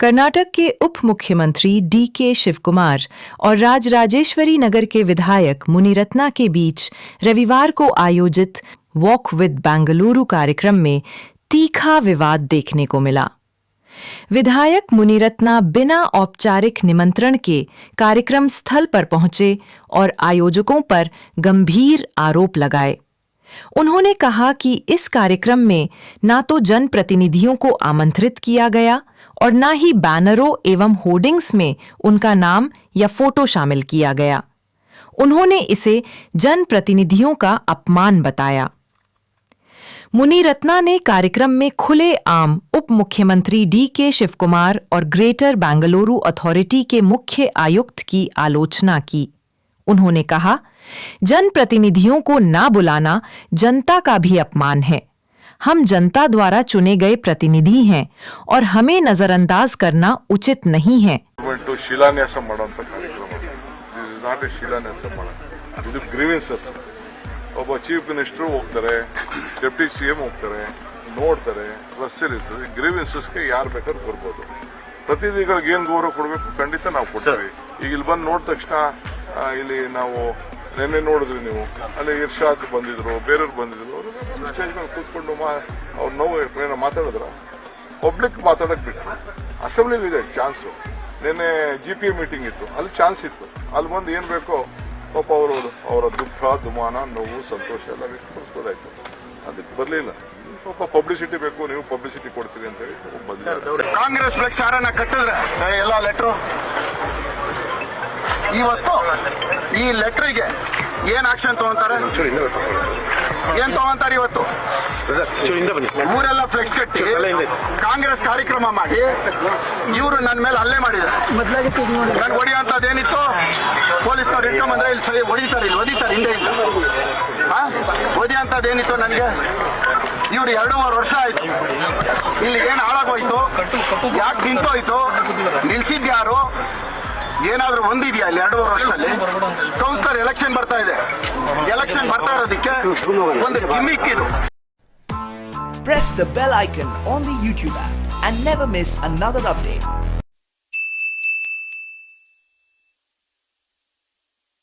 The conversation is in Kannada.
कर्नाटक के उप मुख्यमंत्री डी.के. शिवकुमार और राजराजेश्वरी नगर के विधायक मुनिरत्ना के बीच रविवार को आयोजित वॉक विद बेंगलुरु कार्यक्रम में तीखा विवाद देखने को मिला। विधायक मुनिरत्ना बिना औपचारिक निमंत्रण के कार्यक्रम स्थल पर पहुंचे और आयोजकों पर गंभीर आरोप लगाए। उन्होंने कहा कि इस कार्यक्रम में ना तो जनप्रतिनिधियों को आमंत्रित किया गया और ना ही बैनरों एवं होर्डिंग्स में उनका नाम या फोटो शामिल किया गया। उन्होंने इसे जनप्रतिनिधियों का अपमान बताया। मुनिरत्ना ने कार्यक्रम में खुले आम उप मुख्यमंत्री डी.के. शिवकुमार और ग्रेटर बेंगलुरु अथॉरिटी के मुख्य आयुक्त की आलोचना की। उन्होंने कहा, जनप्रतिनिधियों को ना बुलाना जनता का भी अपमान है। हम जनता द्वारा चुने गए प्रतिनिधि हैं और हमें नजरअंदाज करना उचित नहीं है। ಶಿಲಾನ್ಯಾಸ ಮಾಡುವಂತ ಕಾರ್ಯಕ್ರಮ ದಿಸ್ ಇಸ್ ನಾಟ್ ಎ ಶಿಲಾನ್ಯಾಸ ಮಾಡೋದು, ಇದು ಗ್ರೀವೆನ್ಸಸ್. ಒಬ್ಬ ಚೀಫ್ ಮಿನಿಸ್ಟರ್ ಹೋಗ್ತಾರೆ, ಡೆಪ್ಟಿ ಸಿಎಂ ಹೋಗ್ತಾರೆ, ನೋಡ್ತಾರೆ, ರಸ್ತೆಯಲ್ಲಿ ಇರ್ತದೆ. ಗ್ರೀವೆನ್ಸಸ್ಗೆ ಯಾರು ಬೇಕಾದ್ರೂ ಬರ್ಬೋದು. ಪ್ರತಿನಿಧಿಗಳಿಗೆ ಏನು ಗೌರವ ಕೊಡಬೇಕು ಖಂಡಿತ ನಾವು ಕೊಡ್ತೀವಿ. ಈಗ ಇಲ್ಲಿ ಬಂದು ನೋಡಿದ ತಕ್ಷಣ ಇಲ್ಲಿ ನಾವು ನೆನ್ನೆ ನೋಡಿದ್ರಿ ನೀವು, ಅಲ್ಲಿ ಇರ್ಷಾದ್ ಬಂದಿದ್ರು, ಬೇರೆಯವ್ರು ಬಂದಿದ್ರು, ಅವರು ಸ್ಟೇಜ್ ಮೇಲೆ ಕೂತ್ಕೊಂಡು ಅವ್ರು ನೋವು ಏನೋ ಮಾತಾಡಿದ್ರ, ಪಬ್ಲಿಕ್ ಮಾತಾಡಕ್ ಬಿಟ್ರು. ಅಸೆಂಬ್ಲಿಲಿ ಇದೆ ಚಾನ್ಸು. ನಿನ್ನೆ GPA ಮೀಟಿಂಗ್ ಇತ್ತು, ಅಲ್ಲಿ ಚಾನ್ಸ್ ಇತ್ತು. ಅಲ್ಲಿ ಬಂದು ಏನ್ ಬೇಕೋ ಪಾಪ ಅವರ ದುಃಖ, ದುಮಾನ, ನೋವು, ಸಂತೋಷ ಎಲ್ಲ ವ್ಯಕ್ತಪಡಿಸ್ಬೋದಾಯ್ತು. ಅದಕ್ಕೆ ಬರಲಿಲ್ಲ. ಸ್ವಲ್ಪ ಪಬ್ಲಿಸಿಟಿ ಬೇಕು, ನೀವು ಪಬ್ಲಿಸಿಟಿ ಕೊಡ್ತೀರಿ ಅಂತ ಹೇಳಿ ಬಂದಿದ್ದಾರೆ. ಕಾಂಗ್ರೆಸ್ ಫ್ಲೆಕ್ಸ್ ಯಾರನ್ನ ಕಟ್ಟಿದ್ರೆ ಎಲ್ಲ ಲೆಟ್ರು ಇವತ್ತು ಈ ಲೆಟ್ರಿಗೆ ಏನ್ ಆಕ್ಷನ್ ತಗೊಂತಾರೆ, ಏನ್ ತಗೊಂತಾರೆ? ಇವತ್ತು ಊರೆಲ್ಲ ಫ್ಲೆಕ್ಸ್ ಕಟ್ಟಿ ಕಾಂಗ್ರೆಸ್ ಕಾರ್ಯಕ್ರಮ ಮಾಡಿ ಇವರು ನನ್ನ ಮೇಲೆ ಹಲ್ಲೆ ಮಾಡಿದ್ದಾರೆ. ನನ್ಗೆ ಹೊಡಿಯೋಂಥದ್ದೇನಿತ್ತು, ಪೊಲೀಸ್ನವ್ರು ಇಟ್ಕೊಂಬಂದ್ರೆ ಇಲ್ಲಿ ಹೊಡಿತಾರೆ, ಇಲ್ಲಿ ಒದಿತಾರೆ ಹಿಂದೆಯಿಂದ. ಹೊದಿಯೋಂಥದ್ದೇನಿತ್ತು ನನಗೆ? ಇವ್ರು 2.5 ವರ್ಷ ಆಯ್ತು. ಇಲ್ಲಿ ಏನ್ ಹಾಳಾಗೋಯ್ತು, ಯಾಕೆ ನಿಂತೋಯ್ತು, ನಿಲ್ಸಿದ್ಯಾರು, ಏನಾದ್ರೂ ಒಂದಿದೆಯಾ ಇಲ್ಲಿ 2.5 ವರ್ಷದಲ್ಲಿ? ಕೌನ್ಸಿಲರ್ ಎಲೆಕ್ಷನ್ ಬರ್ತಾ ಇದೆ. ಎಲೆಕ್ಷನ್ ಬರ್ತಾ ಇರೋದಕ್ಕೆ ಒಂದು ಗಿಮಿಕ್ ಇದು. Press the bell icon on the YouTube app and never miss another update.